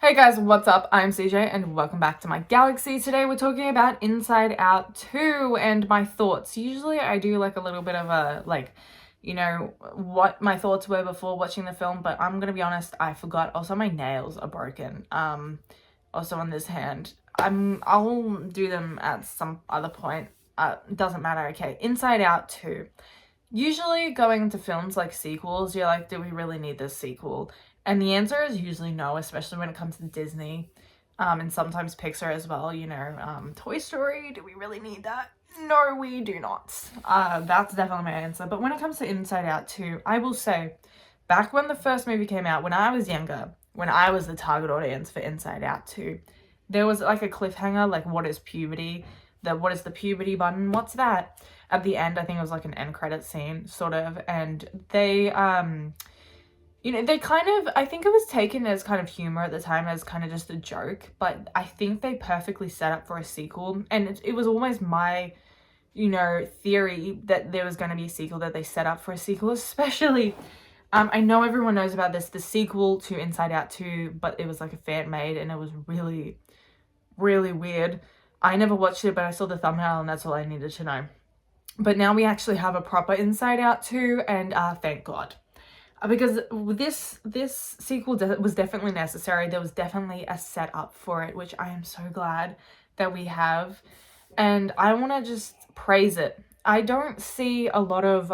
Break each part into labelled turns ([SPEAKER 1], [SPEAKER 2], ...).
[SPEAKER 1] Hey guys, what's up? I'm CJ and welcome back to my galaxy. Today we're talking about Inside Out 2 and my thoughts. Usually I do like a little bit of a what my thoughts were before watching the film, but I'm gonna be honest, I forgot. Also, my nails are broken. Also on this hand. I'll do them at some other point. Doesn't matter. Okay, Inside Out 2. Usually going into films like sequels, you're like, do we really need this sequel? And the answer is usually no, especially when it comes to Disney, and sometimes Pixar as well, Toy Story, do we really need that? No, we do not. That's definitely my answer. But when it comes to Inside Out 2, I will say, back when the first movie came out, when I was younger, when I was the target audience for Inside Out 2, there was like a cliffhanger, like, what is puberty? What is the puberty button? What's that? At the end, I think it was like an end credit scene, sort of, and they, they kind of, I think it was taken as kind of humor at the time, as kind of just a joke, but I think they perfectly set up for a sequel, and it was almost my, theory that there was going to be a sequel, that they set up for a sequel, especially, I know everyone knows about this, the sequel to Inside Out 2, but it was like a fan-made, and it was really, really weird. I never watched it, but I saw the thumbnail, and that's all I needed to know. But now we actually have a proper Inside Out 2, and thank God. Because this sequel was definitely necessary. There was definitely a setup for it, which I am so glad that we have. And I want to just praise it. I don't see a lot of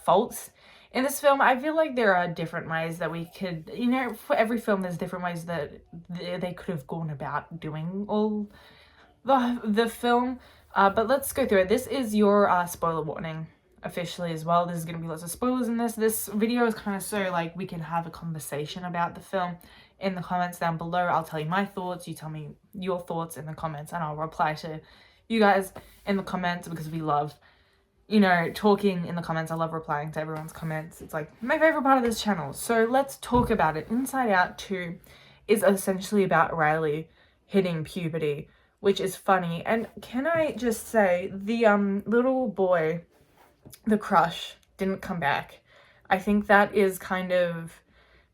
[SPEAKER 1] faults in this film. I feel like there are different ways that we could, for every film there's different ways that they could have gone about doing all the film. But let's go through it. This is your spoiler warning officially as well. There's going to be lots of spoilers in this. This video is kind of so like we can have a conversation about the film in the comments down below. I'll tell you my thoughts, you tell me your thoughts in the comments, and I'll reply to you guys in the comments because we love, talking in the comments. I love replying to everyone's comments. It's like my favorite part of this channel. So let's talk about it. Inside Out 2 is essentially about Riley hitting puberty, which is funny. And can I just say, the little boy, the crush, didn't come back. I think that is kind of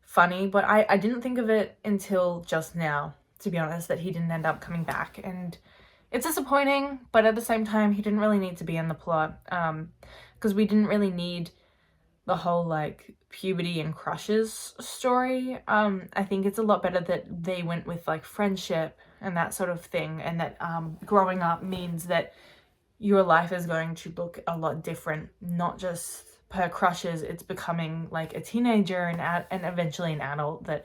[SPEAKER 1] funny, but I didn't think of it until just now, to be honest, that he didn't end up coming back. And it's disappointing, but at the same time, he didn't really need to be in the plot, because we didn't really need the whole, like, puberty and crushes story. I think it's a lot better that they went with, like, friendship and that sort of thing, and that growing up means that your life is going to look a lot different, not just per crushes. It's becoming like a teenager and eventually an adult, that,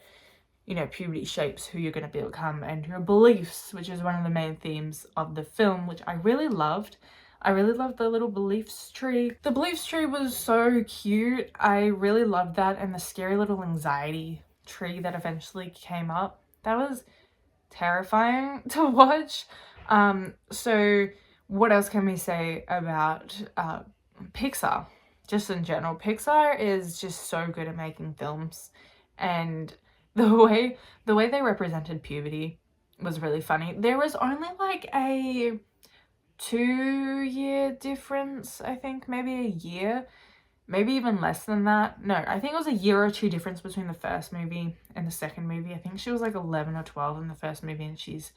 [SPEAKER 1] puberty shapes who you're going to become and your beliefs, which is one of the main themes of the film, which I really loved. I really loved the little beliefs tree. The beliefs tree was so cute. I really loved that, and the scary little anxiety tree that eventually came up. That was terrifying to watch. So what else can we say about Pixar? Just in general, Pixar is just so good at making films, and the way they represented puberty was really funny. There was only like a 2-year difference, I think, maybe a year, maybe even less than that. No, I think it was a year or two difference between the first movie and the second movie. I think she was like 11 or 12 in the first movie, and she's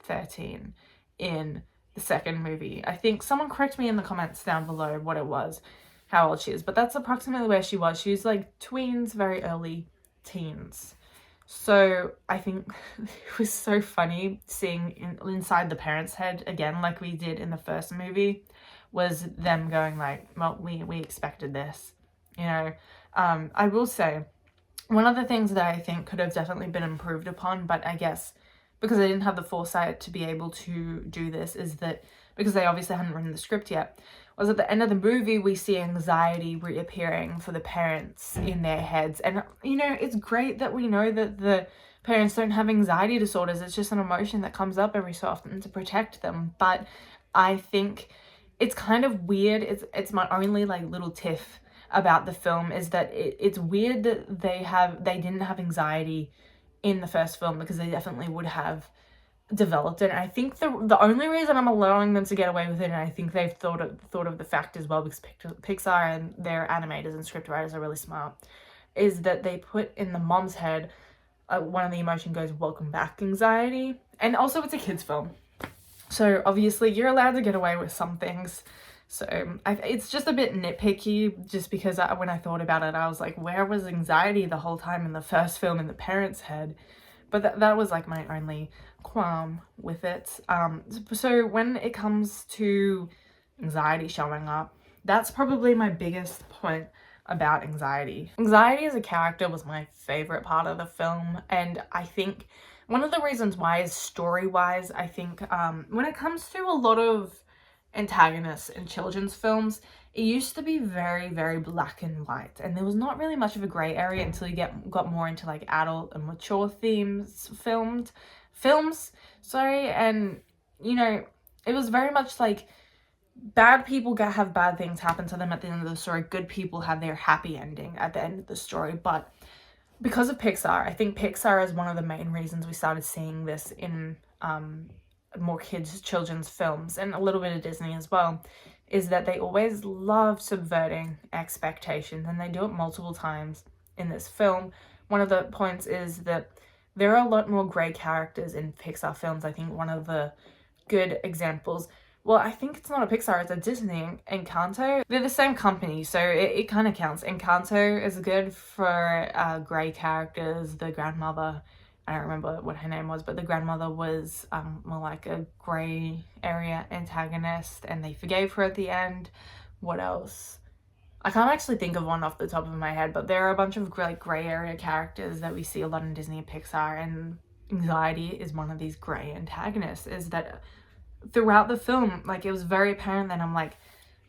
[SPEAKER 1] 13 in the second movie. I think someone correct me in the comments down below what it was, how old she is, but that's approximately where she was. She was like tweens, very early teens. So I think it was so funny seeing inside the parents' head again, like we did in the first movie, was them going like, well, we expected this, I will say one of the things that I think could have definitely been improved upon, but I guess because I didn't have the foresight to be able to do this, is that because they obviously hadn't written the script yet, was at the end of the movie we see anxiety reappearing for the parents in their heads. And it's great that we know that the parents don't have anxiety disorders. It's just an emotion that comes up every so often to protect them. But I think it's kind of weird. It's my only like little tiff about the film, is that it's weird that they didn't have anxiety in the first film, because they definitely would have developed it. And I think the only reason I'm allowing them to get away with it, and I think they've thought of the fact as well, because Pixar and their animators and scriptwriters are really smart, is that they put in the mom's head one of the emotion goes, welcome back anxiety. And also it's a kid's film, so obviously you're allowed to get away with some things. So it's just a bit nitpicky, just because when I thought about it, I was like, where was anxiety the whole time in the first film in the parents' head? But that was like my only qualm with it. So when it comes to anxiety showing up, that's probably my biggest point about anxiety. Anxiety as a character was my favorite part of the film, and I think one of the reasons why is story-wise. I think when it comes to a lot of antagonists in children's films, it used to be very, very black and white, and there was not really much of a gray area until you got more into like adult and mature themes films, sorry. And you know, it was very much like bad people have bad things happen to them at the end of the story, good people have their happy ending at the end of the story. But because of Pixar, I think Pixar is one of the main reasons we started seeing this in more children's films, and a little bit of Disney as well, is that they always love subverting expectations, and they do it multiple times in this film. One of the points is that there are a lot more grey characters in Pixar films. I think one of the good examples, well, I think it's not a Pixar, it's a Disney, Encanto. They're the same company, so it kind of counts. Encanto is good for grey characters. The grandmother, I don't remember what her name was, but the grandmother was more like a grey area antagonist, and they forgave her at the end. What else? I can't actually think of one off the top of my head, but there are a bunch of grey area characters that we see a lot in Disney and Pixar, and anxiety is one of these grey antagonists. Is that throughout the film, like, it was very apparent that I'm like,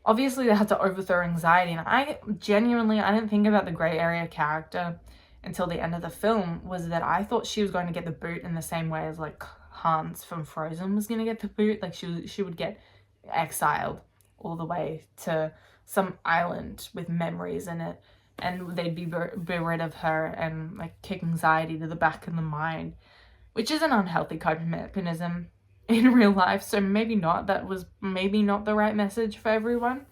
[SPEAKER 1] obviously they had to overthrow anxiety, and I didn't think about the grey area character until the end of the film, was that I thought she was going to get the boot in the same way as like Hans from Frozen was going to get the boot. Like she would get exiled all the way to some island with memories in it, and they'd be rid of her and like kick anxiety to the back of the mind, which is an unhealthy coping mechanism in real life. So maybe not, that was maybe not the right message for everyone,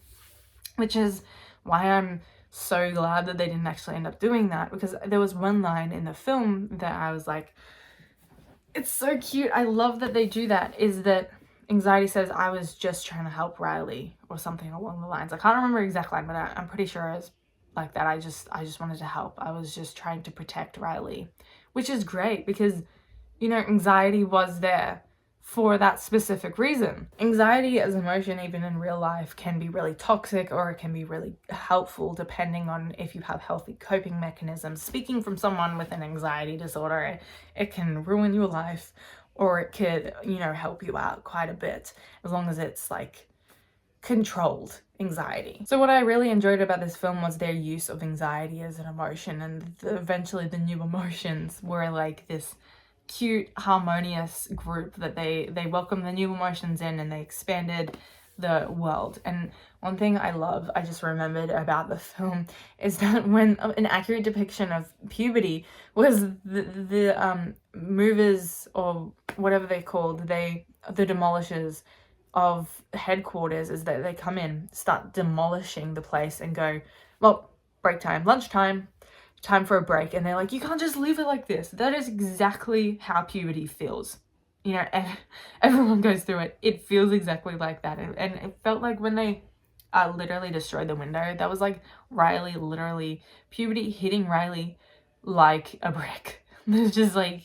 [SPEAKER 1] which is why I'm so glad that they didn't actually end up doing that, because there was one line in the film that I was like, it's so cute. I love that they do that, is that anxiety says, I was just trying to help Riley, or something along the lines. I can't remember the exact line, but I'm pretty sure it was like that. I just wanted to help. I was just trying to protect Riley, which is great, because, you know, anxiety was there for that specific reason. Anxiety as emotion, even in real life, can be really toxic, or it can be really helpful depending on if you have healthy coping mechanisms. Speaking from someone with an anxiety disorder, it can ruin your life, or it could, you know, help you out quite a bit, as long as it's like controlled anxiety. So what I really enjoyed about this film was their use of anxiety as an emotion, and eventually the new emotions were like this cute, harmonious group that they welcomed the new emotions in, and they expanded the world. And one thing I just remembered about the film, is that when an accurate depiction of puberty was the movers, or whatever they're called, the demolishers of headquarters, is that they come in, start demolishing the place, and go, well, break time, lunchtime, time for a break, and they're like, you can't just leave it like this. That is exactly how puberty feels, you know, and everyone goes through it. It feels exactly like that, and it felt like when they literally destroyed the window, that was like Riley, literally puberty hitting Riley like a brick. There's just like,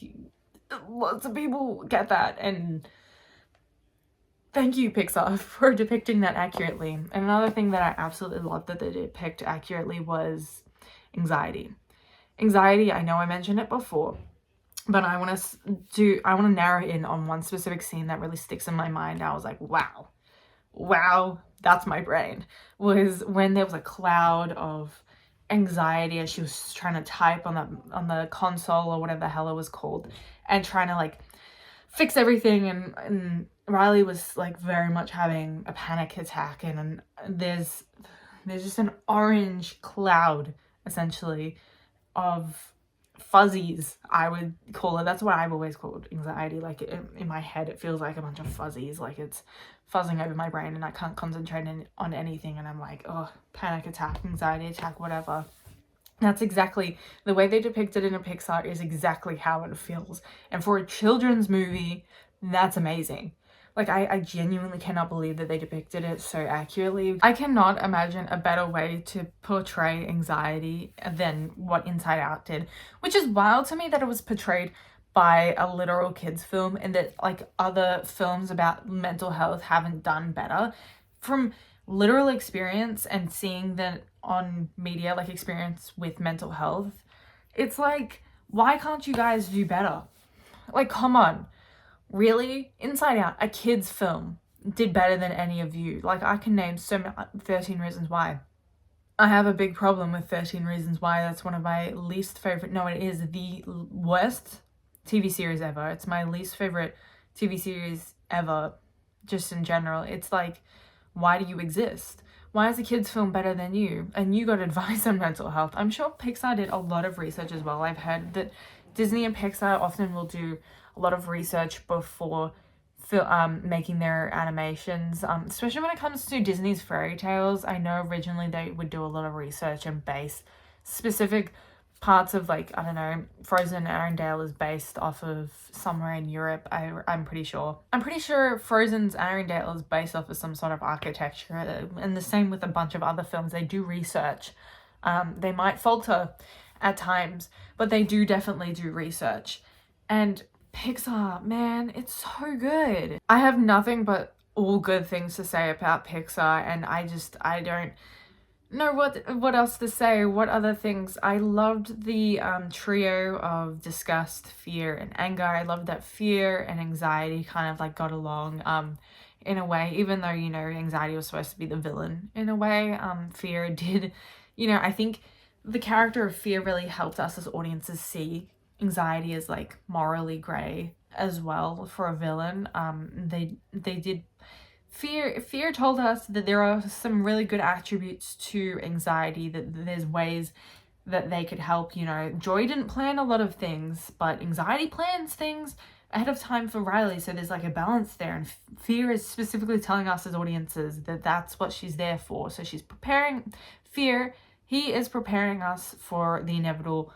[SPEAKER 1] lots of people get that, and thank you, Pixar, for depicting that accurately. And another thing that I absolutely loved that they depict accurately was anxiety. Anxiety, I know I mentioned it before, but I want to narrow in on one specific scene that really sticks in my mind. I was like, wow, that's my brain. Was when there was a cloud of anxiety as she was trying to type on the console, or whatever the hell it was called, and trying to like fix everything, and Riley was like very much having a panic attack, and there's just an orange cloud, essentially, of fuzzies, I would call it. That's what I've always called anxiety. Like, in my head, it feels like a bunch of fuzzies, like it's fuzzing over my brain, and I can't concentrate on anything, and I'm like, oh, panic attack, anxiety attack, whatever. That's exactly, the way they depict it in a Pixar is exactly how it feels. And for a children's movie, that's amazing. Like, I genuinely cannot believe that they depicted it so accurately. I cannot imagine a better way to portray anxiety than what Inside Out did, which is wild to me that it was portrayed by a literal kids film and that like other films about mental health haven't done better. From literal experience and seeing that on media, like experience with mental health, it's like, why can't you guys do better? Like, come on. Really? Inside Out, a kid's film, did better than any of you. Like, I can name so many, 13 Reasons Why. I have a big problem with 13 Reasons Why. That's one of my least favorite, no, it is the worst TV series ever. It's my least favorite TV series ever, just in general. It's like, why do you exist? Why is a kid's film better than you? And you got advice on mental health. I'm sure Pixar did a lot of research as well. I've heard that Disney and Pixar often will do a lot of research before making their animations, especially when it comes to Disney's fairy tales. I know originally they would do a lot of research and base specific parts of, like, I don't know, Frozen Arendelle is based off of somewhere in Europe. I'm pretty sure. I'm pretty sure Frozen's Arendelle is based off of some sort of architecture, and the same with a bunch of other films. They do research. They might falter at times, but they do definitely do research. And Pixar, man, it's so good. I have nothing but all good things to say about Pixar, and I don't know what else to say. What other things? I loved the trio of disgust, fear, and anger. I loved that fear and anxiety kind of like got along in a way, even though, you know, anxiety was supposed to be the villain in a way. Fear did, you know, I think the character of fear really helped us as audiences see anxiety as like morally gray as well for a villain. They did. Fear told us that there are some really good attributes to anxiety, that there's ways that they could help. You know, Joy didn't plan a lot of things, but anxiety plans things ahead of time for Riley, so there's like a balance there, and fear is specifically telling us as audiences that that's what she's there for. So she's preparing he is preparing us for the inevitable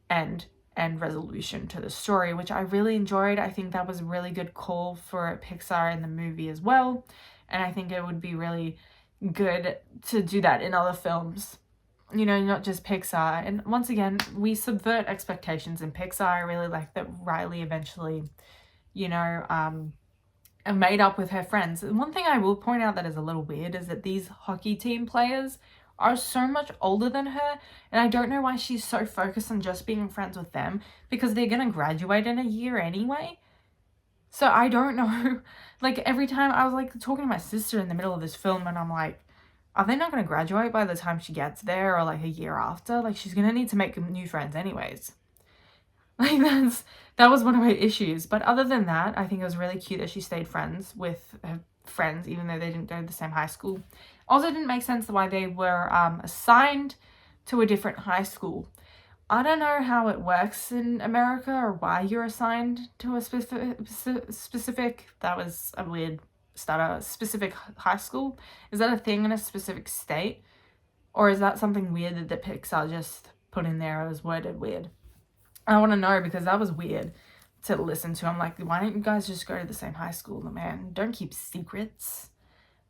[SPEAKER 1] end and resolution to the story, which I really enjoyed. I think that was a really good call for Pixar in the movie as well, and I think it would be really good to do that in other films, you know, not just Pixar. And once again, we subvert expectations in Pixar. I really like that Riley eventually, you know, made up with her friends. And one thing I will point out that is a little weird is that these hockey team players are so much older than her, and I don't know why she's so focused on just being friends with them, because they're gonna graduate in a year anyway. So I don't know. Like, every time I was like talking to my sister in the middle of this film, and I'm like, are they not gonna graduate by the time she gets there, or like a year after? Like, she's gonna need to make new friends anyways. Like, that was one of my issues. But other than that, I think it was really cute that she stayed friends with her friends, even though they didn't go to the same high school. Also, didn't make sense why they were assigned to a different high school. I don't know how it works in America or why you're assigned to a specific, that was a weird stutter, specific high school. Is that a thing in a specific state? Or is that something weird that the Pixar just put in there as worded weird? I want to know, because that was weird to listen to. I'm like, why don't you guys just go to the same high school, man? Don't keep secrets,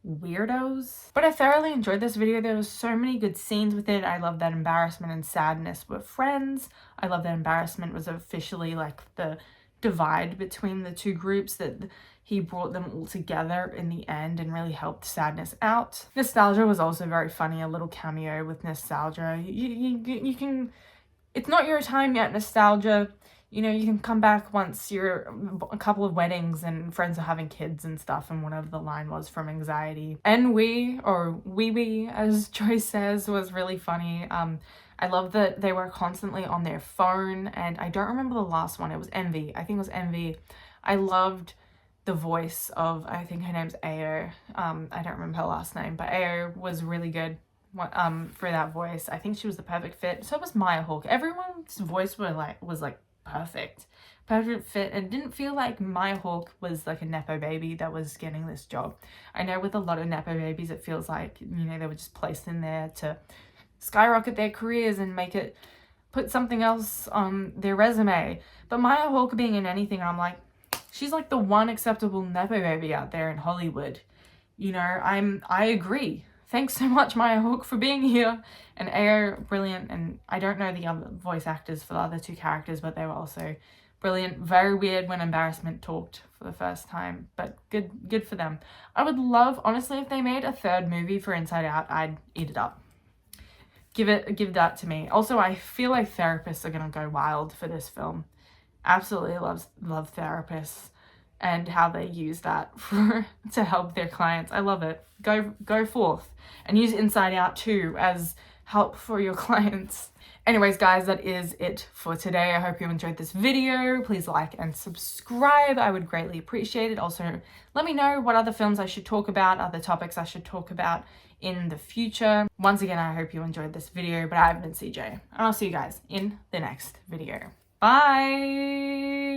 [SPEAKER 1] weirdos. But I thoroughly enjoyed this video. There was so many good scenes with it. I love that embarrassment and sadness were friends. I love that embarrassment was officially like the divide between the two groups, that he brought them all together in the end and really helped sadness out. Nostalgia was also very funny, a little cameo with Nostalgia. You can, it's not your time yet, Nostalgia. You know, you can come back once you're a couple of weddings and friends are having kids and stuff, and whatever the line was from Anxiety. And we, as Joy says, was really funny. I love that they were constantly on their phone, and I don't remember the last one. It was Envy. I think it was Envy. I loved the voice of, I think her name's Ao. I don't remember her last name, but Ao was really good for that voice. I think she was the perfect fit. So was Maya Hawke. Everyone's voice was like perfect fit, and didn't feel like Maya Hawke was like a nepo baby that was getting this job. I know with a lot of nepo babies it feels like, you know, they were just placed in there to skyrocket their careers and put something else on their resume. But Maya Hawke being in anything, I'm like, she's like the one acceptable Nepo baby out there in Hollywood. You know, I agree. Thanks so much, Maya Hawke, for being here. And Ao, brilliant. And I don't know the other voice actors for the other two characters, but they were also brilliant. Very weird when Embarrassment talked for the first time, but good for them. I would love, honestly, if they made a third movie for Inside Out, I'd eat it up. Give that to me. Also, I feel like therapists are gonna go wild for this film. Absolutely love therapists and how they use that to help their clients. I love it. Go forth and use Inside Out too as help for your clients. Anyways, guys, that is it for today. I hope you enjoyed this video. Please like and subscribe. I would greatly appreciate it. Also, let me know what other films I should talk about, other topics I should talk about in the future. Once again, I hope you enjoyed this video, but I've been CJ, and I'll see you guys in the next video. Bye!